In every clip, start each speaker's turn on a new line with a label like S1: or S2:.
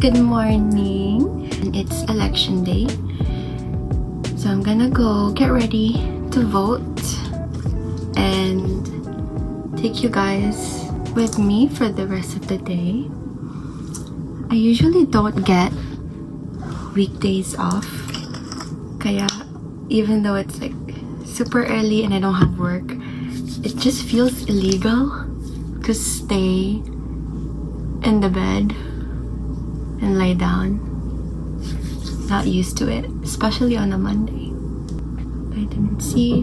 S1: Good morning. It's election day. So I'm gonna go get ready to vote and take you guys with me for the rest of the day. I usually don't get weekdays off. Kaya even though it's like super early and I don't have work, it just feels illegal to stay in the bed and lie down. Not used to it, especially on a Monday. Vitamin C.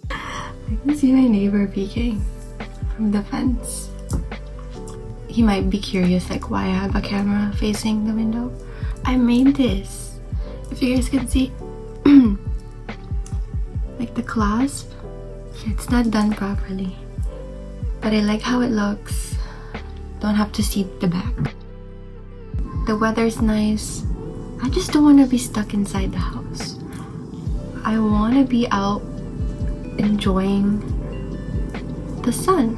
S1: I can see my neighbor peeking from the fence. He might be curious like why I have a camera facing the window. I made this. If you guys can see, like the clasp, it's not done properly. But I like how it looks. Don't have to see the back. The weather's nice. I just don't want to be stuck inside the house. I want to be out enjoying the sun.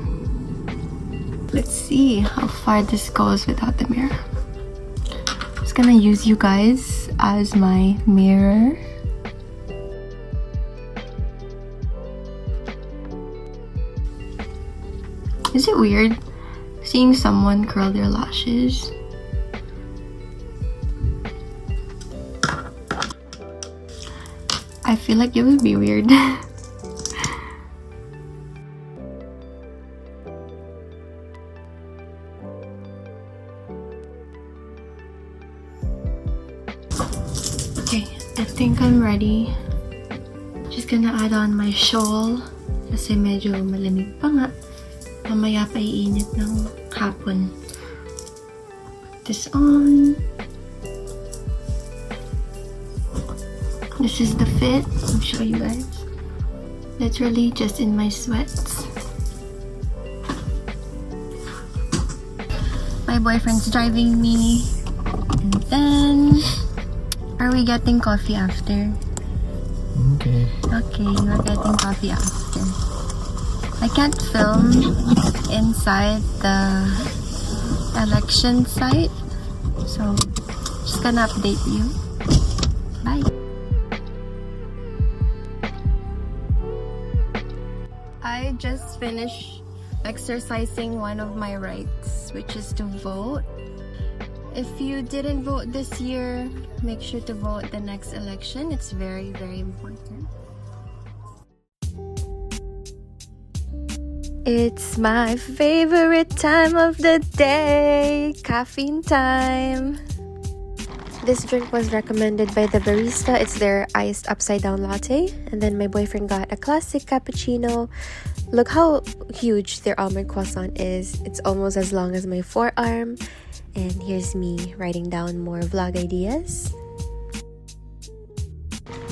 S1: Let's see how far this goes without the mirror. I'm just gonna use you guys as my mirror. Is it weird seeing someone curl their lashes? I feel like it would be weird. Okay, I think I'm ready. Just gonna add on my shawl kasi medyo malamig pa nga. Mamaya pa iinit ng hapon. Put this on. This is the fit. I'll show you guys. Literally just in my sweats. My boyfriend's driving me. And then, are we getting coffee after?
S2: Okay.
S1: Okay, we're getting coffee after. I can't film inside the election site, so just gonna update you. Bye. I just finished exercising one of my rights, which is to vote. If you didn't vote this year, make sure to vote the next election. It's very, very important. It's my favorite time of the day, caffeine time. This drink was recommended by the barista. It's their iced upside down latte. And then my boyfriend got a classic cappuccino. Look how huge their almond croissant is. It's almost as long as my forearm. And here's me writing down more vlog ideas.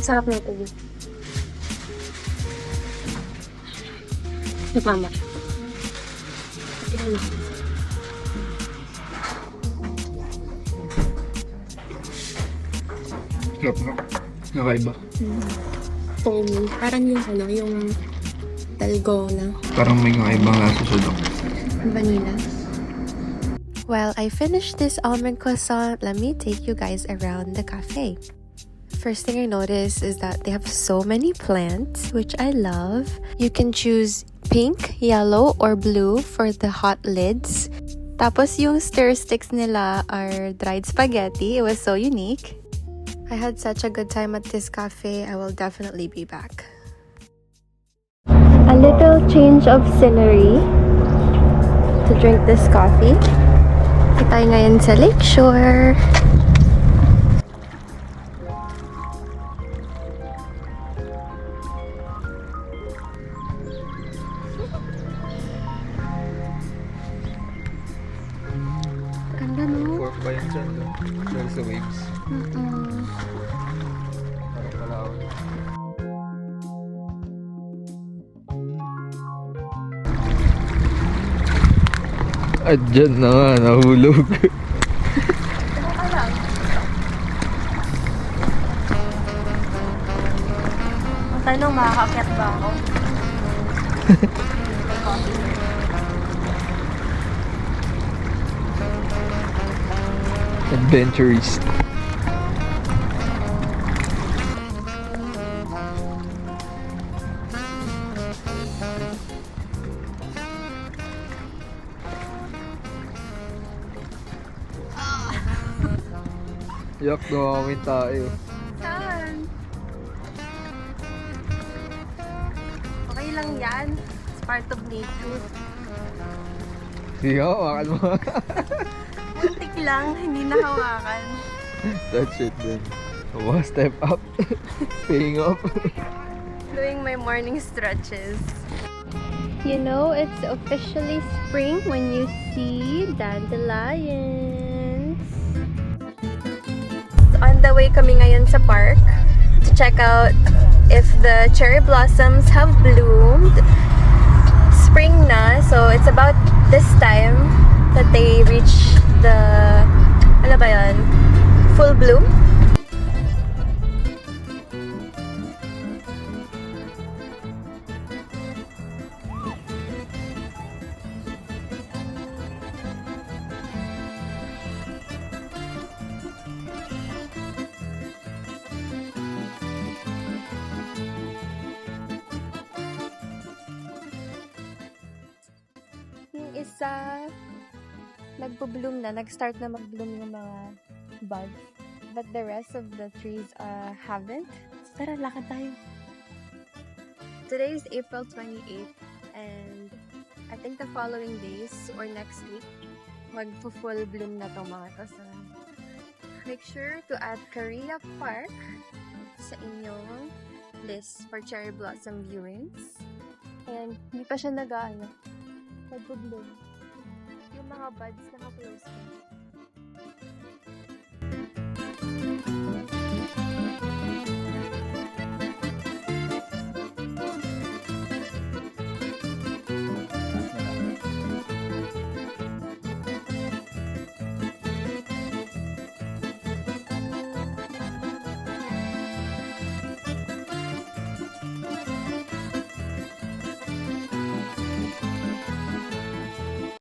S1: Sarap na ito. Mama.
S2: Sarap na. Nakaiba.
S1: Foamy. Parang yung yung dalgona.
S2: Parang may kakaibang lasa siya doon.
S1: Vanilla. Well, I finished this almond croissant. Let me take you guys around the cafe. First thing I noticed is that they have so many plants, which I love. You can choose pink, yellow, or blue for the hot lids. Tapos yung stir sticks nila are dried spaghetti. It was so unique. I had such a good time at this cafe. I will definitely be back. A little change of scenery to drink this coffee. Tayo ngayon sa Lakeshore. Ganda no?
S2: Fork ba yan dyan? Dahil sa waves. Parang palawan. At dyan na nga, nahulog.
S1: Ang tanong, makakakyat ba ako?
S2: adventurist. Yak, dumamit tayo.
S1: Saan? Okay lang yan. It's part of nature.
S2: Sige, hawakan mo.
S1: Muntik lang, hindi nahawakan.
S2: That's it then. One step up. Paying up.
S1: Doing my morning stretches. You know, it's officially spring when you see dandelions. On the way kami ngayon sa park to check out if the cherry blossoms have bloomed. Spring na, so it's about this time that they reach the, ano ba yun? Full bloom. Yung isa, nagbo-bloom na, nag-start na mag-bloom yung mga buds. But the rest of the trees haven't. Tara, lakad tayo. Today is April 28th and I think the following days or next week, mag-full bloom na tong mga to. So, make sure to add Kariya Park sa inyong list for cherry blossom viewings. And hindi pa siya nag-bloom. Yung mga buds naka-close pa.